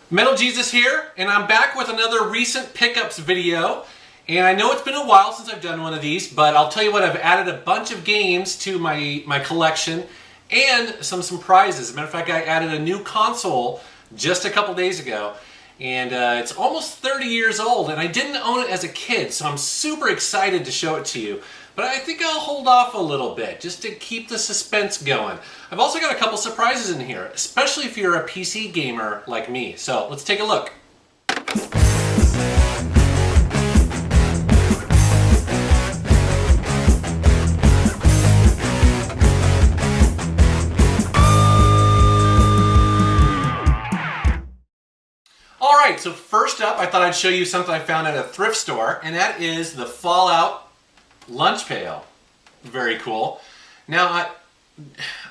Metal Jesus here, and I'm back with another recent pickups video. And I know it's been a while since I've done one of these, but I'll tell you what, I've added a bunch of games to my collection and some surprises. As a matter of fact, I added a new console just a couple days ago, and it's almost 30 years old, and I didn't own it as a kid, so I'm super excited to show it to you. But I think I'll hold off a little bit just to keep the suspense going. I've also got a couple surprises in here, especially if you're a PC gamer like me. So let's take a look. Alright, so first up, I thought I'd show you something I found at a thrift store, and that is the Fallout lunch pail. Very cool. Now,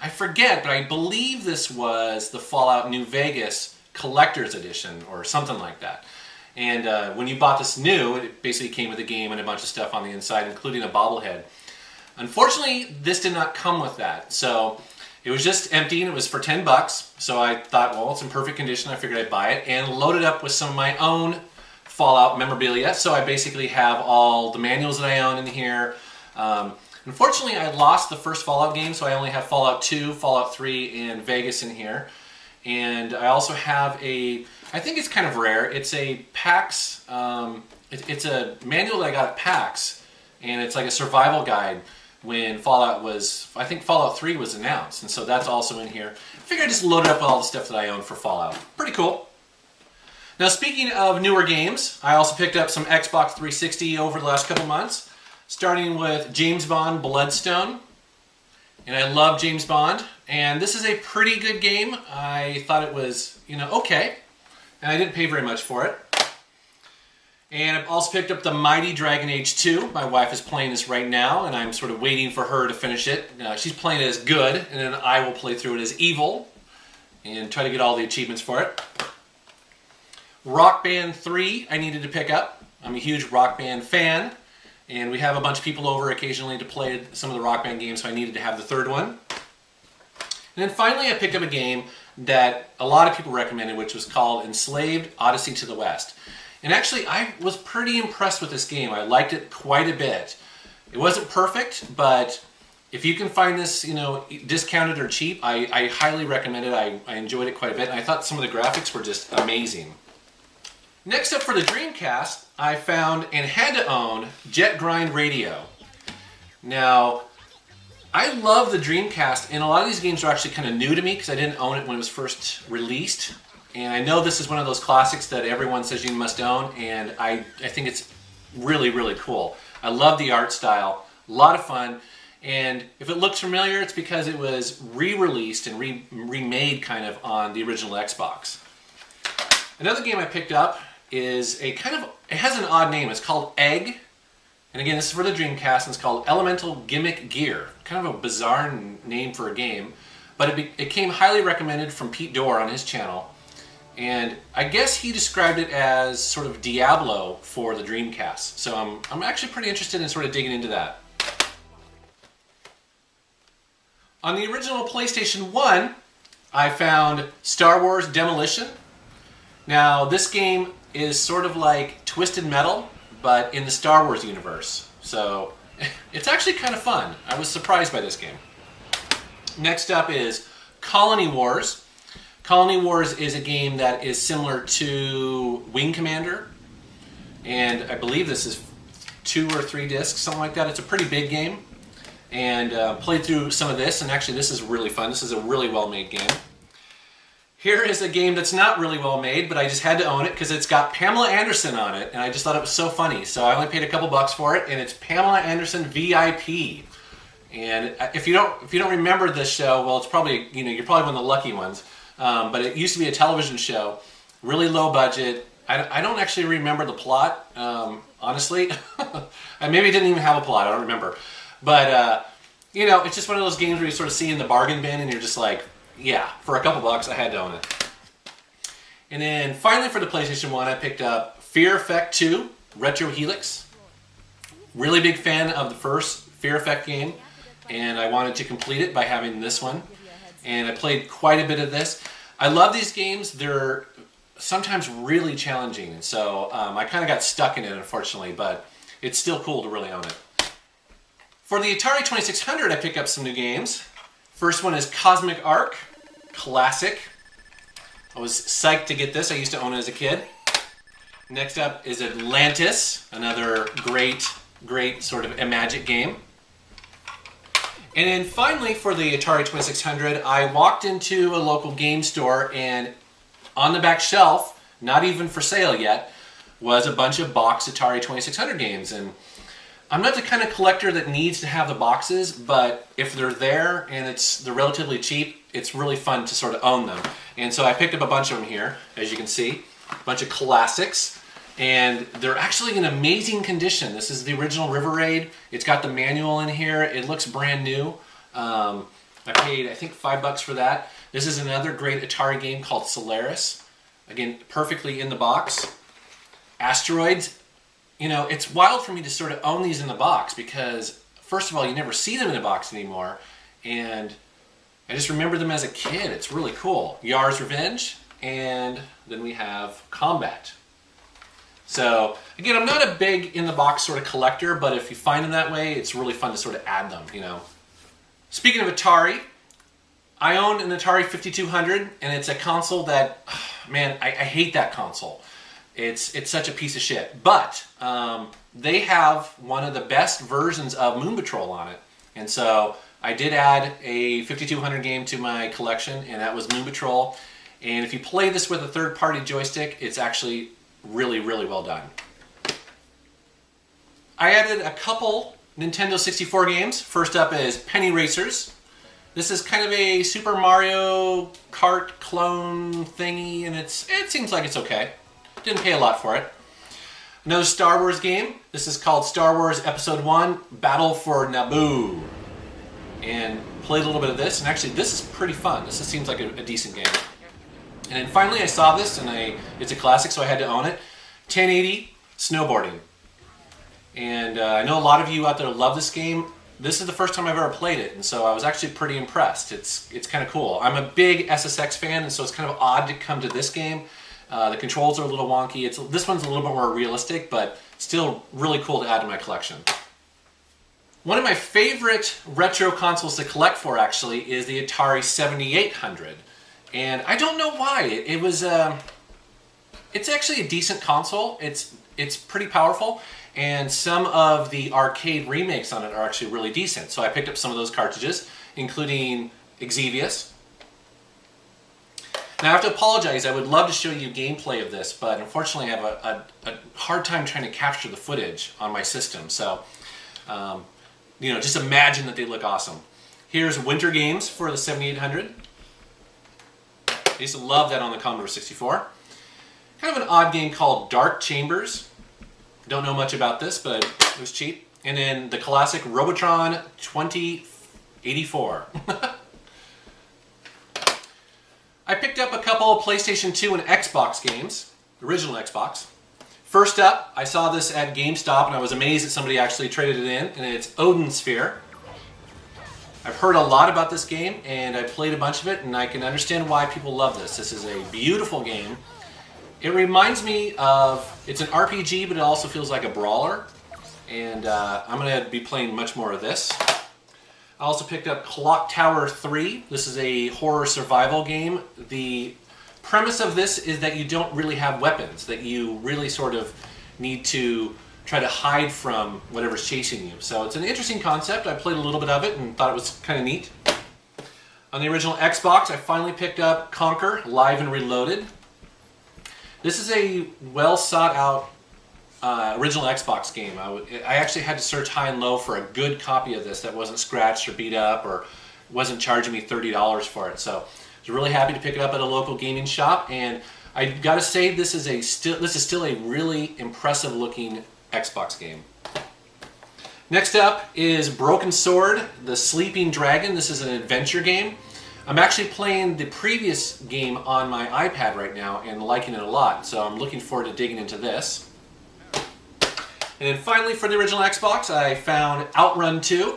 I forget, but I believe this was the Fallout New Vegas Collector's Edition or something like that. And when you bought this new, it basically came with a game and a bunch of stuff on the inside, including a bobblehead. Unfortunately, this did not come with that. So it was just empty, and it was for 10 bucks. So I thought, well, it's in perfect condition. I figured I'd buy it and load it up with some of my own Fallout memorabilia. So I basically have all the manuals that I own in here. Unfortunately, I lost the first Fallout game, so I only have Fallout 2, Fallout 3, and Vegas in here. And I also have a, I think it's kind of rare, it's a PAX, it's a manual that I got at PAX, and it's like a survival guide when Fallout was, I think Fallout 3 was announced, and so that's also in here. I figured I'd just load it up with all the stuff that I own for Fallout. Pretty cool. Now, speaking of newer games, I also picked up some Xbox 360 over the last couple months, starting with James Bond Bloodstone. And I love James Bond, and this is a pretty good game. I thought it was, okay, and I didn't pay very much for it. And I've also picked up the Mighty Dragon Age 2. My wife is playing this right now, and I'm sort of waiting for her to finish it. She's playing it as good, and then I will play through it as evil and try to get all the achievements for it. Rock Band 3 I needed to pick up. I'm a huge Rock Band fan, and we have a bunch of people over occasionally to play some of the Rock Band games, so I needed to have the third one. And then finally I picked up a game that a lot of people recommended, which was called Enslaved, Odyssey to the West. And actually I was pretty impressed with this game. I liked it quite a bit. It wasn't perfect, but if you can find this, discounted or cheap, I highly recommend it. I enjoyed it quite a bit, and I thought some of the graphics were just amazing. Next up for the Dreamcast, I found and had to own Jet Grind Radio. Now, I love the Dreamcast, and a lot of these games are actually kind of new to me because I didn't own it when it was first released. And I know this is one of those classics that everyone says you must own, and I think it's really, really cool. I love the art style, a lot of fun, and if it looks familiar, it's because it was re-released and remade kind of on the original Xbox. Another game I picked up is a kind of, it has an odd name. It's called Egg. And again, this is for the Dreamcast, and it's called Elemental Gimmick Gear. Kind of a bizarre name for a game, but it came highly recommended from Pete Dorr on his channel. And I guess he described it as sort of Diablo for the Dreamcast. So I'm actually pretty interested in sort of digging into that. On the original PlayStation 1, I found Star Wars Demolition. Now, this game is sort of like Twisted Metal, but in the Star Wars universe. So, it's actually kind of fun. I was surprised by this game. Next up is Colony Wars. Colony Wars is a game that is similar to Wing Commander, and I believe this is 2 or 3 discs, something like that. It's a pretty big game, and played through some of this, and actually this is really fun. This is a really well-made game. Here is a game that's not really well made, but I just had to own it because it's got Pamela Anderson on it, and I just thought it was so funny. So I only paid a couple bucks for it, and it's Pamela Anderson VIP. And if you don't remember this show, well, it's probably, you're probably one of the lucky ones. But it used to be a television show, really low budget. I don't actually remember the plot, honestly. I maybe didn't even have a plot. I don't remember. But it's just one of those games where you sort of see in the bargain bin, and you're just like, yeah, for a couple bucks, I had to own it. And then finally for the PlayStation 1, I picked up Fear Effect 2, Retro Helix. Really big fan of the first Fear Effect game, and I wanted to complete it by having this one. And I played quite a bit of this. I love these games. They're sometimes really challenging. And so I kind of got stuck in it, unfortunately, but it's still cool to really own it. For the Atari 2600, I picked up some new games. First one is Cosmic Arc, classic. I was psyched to get this. I used to own it as a kid. Next up is Atlantis, another great sort of a magic game. And then finally, for the Atari 2600, I walked into a local game store, and on the back shelf, not even for sale yet, was a bunch of box Atari 2600 games. And I'm not the kind of collector that needs to have the boxes, but if they're there and they're relatively cheap, it's really fun to sort of own them. And so I picked up a bunch of them here, as you can see, a bunch of classics, and they're actually in amazing condition. This is the original River Raid. It's got the manual in here. It looks brand new. I paid, I think, $5 for that. This is another great Atari game called Solaris. Again, perfectly in the box. Asteroids. You know, it's wild for me to sort of own these in the box because, first of all, you never see them in a box anymore, and I just remember them as a kid. It's really cool. Yar's Revenge, and then we have Combat. So, again, I'm not a big in-the-box sort of collector, but if you find them that way, it's really fun to sort of add them, you know. Speaking of Atari, I own an Atari 5200, and it's a console that, man, I hate that console. It's such a piece of shit. But they have one of the best versions of Moon Patrol on it. And so I did add a 5200 game to my collection, and that was Moon Patrol. And if you play this with a third-party joystick, it's actually really, really well done. I added a couple Nintendo 64 games. First up is Penny Racers. This is kind of a Super Mario Kart clone thingy, and it seems like it's okay. Didn't pay a lot for it. Another Star Wars game. This is called Star Wars Episode 1, Battle for Naboo. And played a little bit of this, and actually this is pretty fun. This seems like a decent game. And then finally I saw this, and it's a classic, so I had to own it. 1080 Snowboarding. And I know a lot of you out there love this game. This is the first time I've ever played it, and so I was actually pretty impressed. It's kind of cool. I'm a big SSX fan, and so it's kind of odd to come to this game. The controls are a little wonky. This one's a little bit more realistic, but still really cool to add to my collection. One of my favorite retro consoles to collect for, actually, is the Atari 7800. And I don't know why. It's actually a decent console. It's pretty powerful, and some of the arcade remakes on it are actually really decent. So I picked up some of those cartridges, including Xavius. Now I have to apologize, I would love to show you gameplay of this, but unfortunately I have a hard time trying to capture the footage on my system, so you know, just imagine that they look awesome. Here's Winter Games for the 7800. I used to love that on the Commodore 64. Kind of an odd game called Dark Chambers. Don't know much about this, but it was cheap. And then the classic Robotron 2084. I picked up a couple of PlayStation 2 and Xbox games, original Xbox. First up, I saw this at GameStop, and I was amazed that somebody actually traded it in, and it's Odin Sphere. I've heard a lot about this game, and I played a bunch of it, and I can understand why people love this. This is a beautiful game. It reminds me of, it's an RPG, but it also feels like a brawler, and I'm going to be playing much more of this. I also picked up Clock Tower 3. This is a horror survival game. The premise of this is that you don't really have weapons, that you really sort of need to try to hide from whatever's chasing you. So it's an interesting concept. I played a little bit of it and thought it was kind of neat. On the original Xbox, I finally picked up Conquer Live and Reloaded. This is a well sought out original Xbox game. I actually had to search high and low for a good copy of this that wasn't scratched or beat up or wasn't charging me $30 for it. So I was really happy to pick it up at a local gaming shop, and I gotta say this is still a really impressive looking Xbox game. Next up is Broken Sword, The Sleeping Dragon. This is an adventure game. I'm actually playing the previous game on my iPad right now and liking it a lot, so I'm looking forward to digging into this. And then finally, for the original Xbox, I found Outrun 2.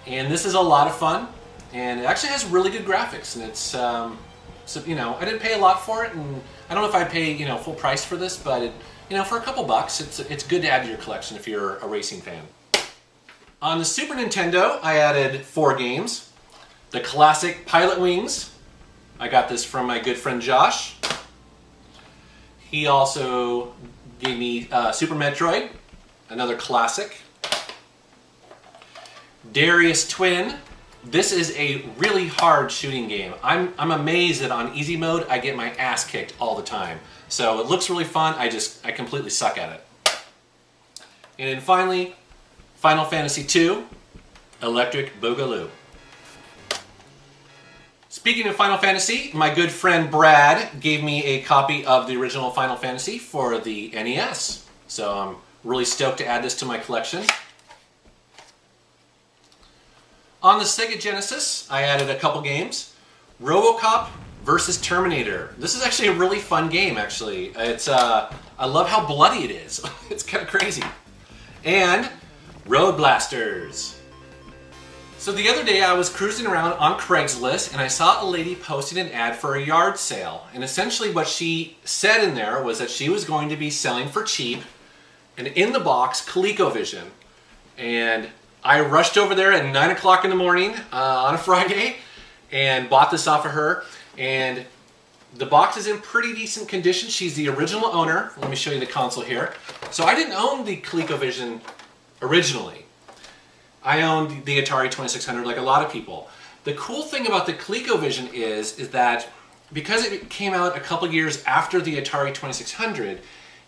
And this is a lot of fun. And it actually has really good graphics. And So, you know, I didn't pay a lot for it, and I don't know if I pay, you know, full price for this, but it, you know, for a couple bucks, it's good to add to your collection if you're a racing fan. On the Super Nintendo, I added 4 games. The classic Pilot Wings. I got this from my good friend Josh. He also gave me Super Metroid, another classic. Darius Twin. This is a really hard shooting game. I'm amazed that on easy mode I get my ass kicked all the time. So it looks really fun, I completely suck at it. And then finally, Final Fantasy II, Electric Boogaloo. Speaking of Final Fantasy, my good friend Brad gave me a copy of the original Final Fantasy for the NES. So I'm really stoked to add this to my collection. On the Sega Genesis, I added a couple games. RoboCop versus Terminator. This is actually a really fun game, actually. It's I love how bloody it is. It's kind of crazy. And Road Blasters. So the other day I was cruising around on Craigslist and I saw a lady posting an ad for a yard sale. And essentially what she said in there was that she was going to be selling for cheap an in-the-box ColecoVision. And I rushed over there at 9 o'clock in the morning on a Friday and bought this off of her. And the box is in pretty decent condition. She's the original owner. Let me show you the console here. So I didn't own the ColecoVision originally. I owned the Atari 2600 like a lot of people. The cool thing about the ColecoVision is that because it came out a couple years after the Atari 2600,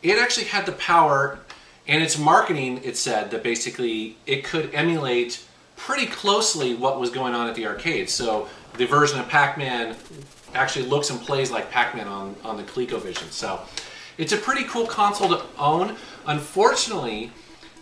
it actually had the power. And its marketing, it said that basically it could emulate pretty closely what was going on at the arcade. So the version of Pac-Man actually looks and plays like Pac-Man on the ColecoVision. So it's a pretty cool console to own. Unfortunately,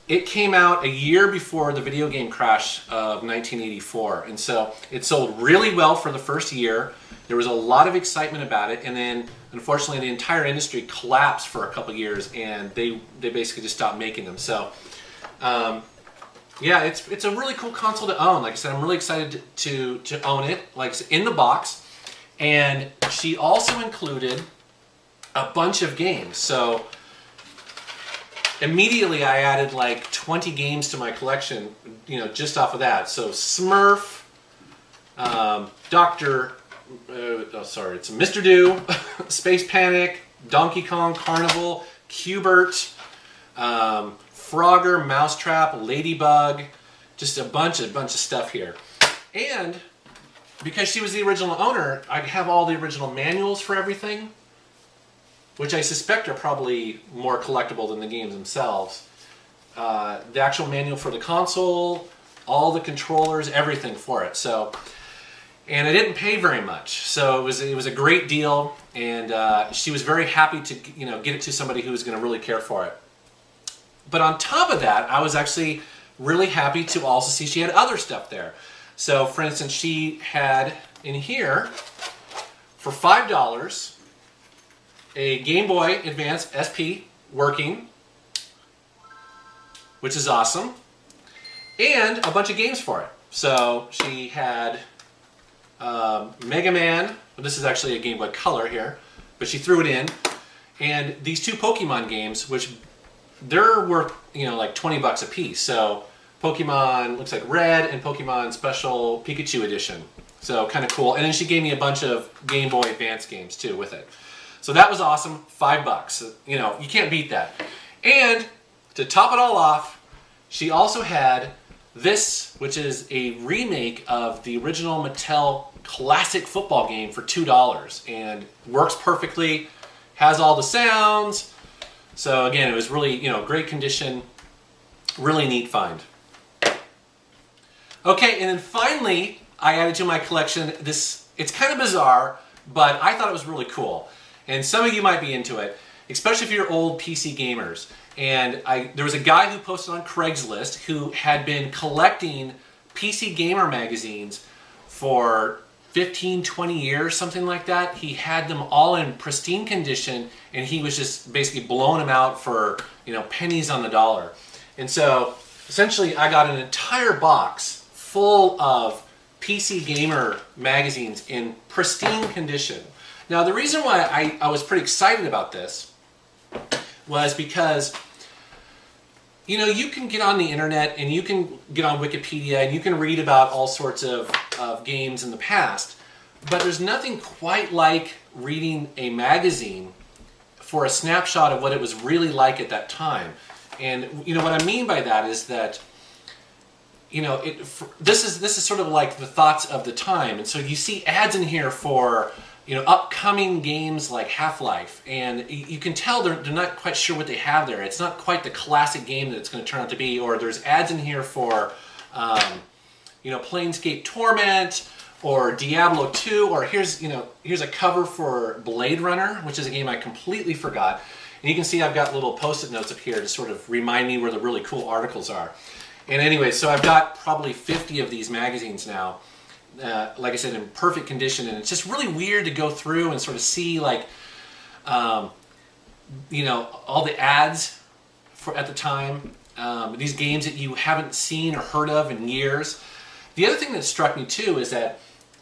it came out a year before the video game crash of 1984. And so it sold really well for the first year. There was a lot of excitement about it, and then unfortunately the entire industry collapsed for a couple years, and they basically just stopped making them. So yeah, it's a really cool console to own. Like I said, I'm really excited to own it, like in the box. And she also included a bunch of games. So immediately I added like 20 games to my collection, you know, just off of that. So Smurf, it's Mr. Do, Space Panic, Donkey Kong Carnival, Q*bert, Frogger, Mousetrap, Ladybug, just a bunch of stuff here. And because she was the original owner, I have all the original manuals for everything, which I suspect are probably more collectible than the games themselves. The actual manual for the console, all the controllers, everything for it. So. And I didn't pay very much, so it was a great deal, and she was very happy to get it to somebody who was going to really care for it. But on top of that, I was actually really happy to also see she had other stuff there. So, for instance, she had in here for $5 a Game Boy Advance SP working, which is awesome, and a bunch of games for it. So she had Mega Man, well, this is actually a Game Boy Color here, but she threw it in, and these 2 Pokemon games, which they're worth, like 20 bucks a piece. So Pokemon, looks like Red, and Pokemon Special Pikachu Edition. So kind of cool. And then she gave me a bunch of Game Boy Advance games too with it. So that was awesome. $5. You can't beat that. And to top it all off, she also had this, which is a remake of the original Mattel classic football game for $2, and works perfectly, has all the sounds. So again, it was really, great condition, really neat find. Okay, and then finally, I added to my collection this, it's kind of bizarre, but I thought it was really cool. And some of you might be into it, especially if you're old PC gamers. And there was a guy who posted on Craigslist who had been collecting PC Gamer magazines for 15, 20 years, something like that. He had them all in pristine condition, and he was just basically blowing them out for, pennies on the dollar. And so, essentially, I got an entire box full of PC Gamer magazines in pristine condition. Now, the reason why I was pretty excited about this was because, you know, you can get on the internet and you can get on Wikipedia and you can read about all sorts of games in the past, but there's nothing quite like reading a magazine for a snapshot of what it was really like at that time. And, you know, what I mean by that is that, you know, this is sort of like the thoughts of the time. And so you see ads in here for, you know, upcoming games like Half-Life, and you can tell they're not quite sure what they have there. It's not quite the classic game that it's going to turn out to be. Or there's ads in here for, you know, Planescape Torment, or Diablo 2, or here's a cover for Blade Runner, which is a game I completely forgot. And you can see I've got little post-it notes up here to sort of remind me where the really cool articles are. And anyway, so I've got probably 50 of these magazines now, like I said, in perfect condition, and it's just really weird to go through and sort of see, like, you know, all the ads at the time, these games that you haven't seen or heard of in years. The other thing that struck me too is that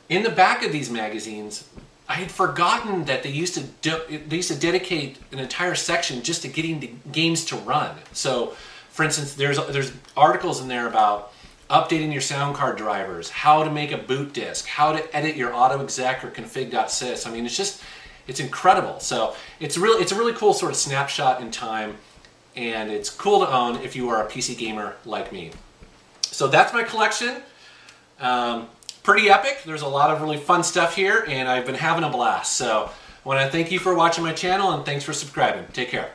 in the back of these magazines, I had forgotten that they used to dedicate an entire section just to getting the games to run. So, for instance, there's articles in there about updating your sound card drivers, how to make a boot disk, how to edit your autoexec or config.sys. I mean, it's incredible. So it's a really cool sort of snapshot in time, and it's cool to own if you are a PC gamer like me. So that's my collection. Pretty epic. There's a lot of really fun stuff here, and I've been having a blast. So I want to thank you for watching my channel, and thanks for subscribing. Take care.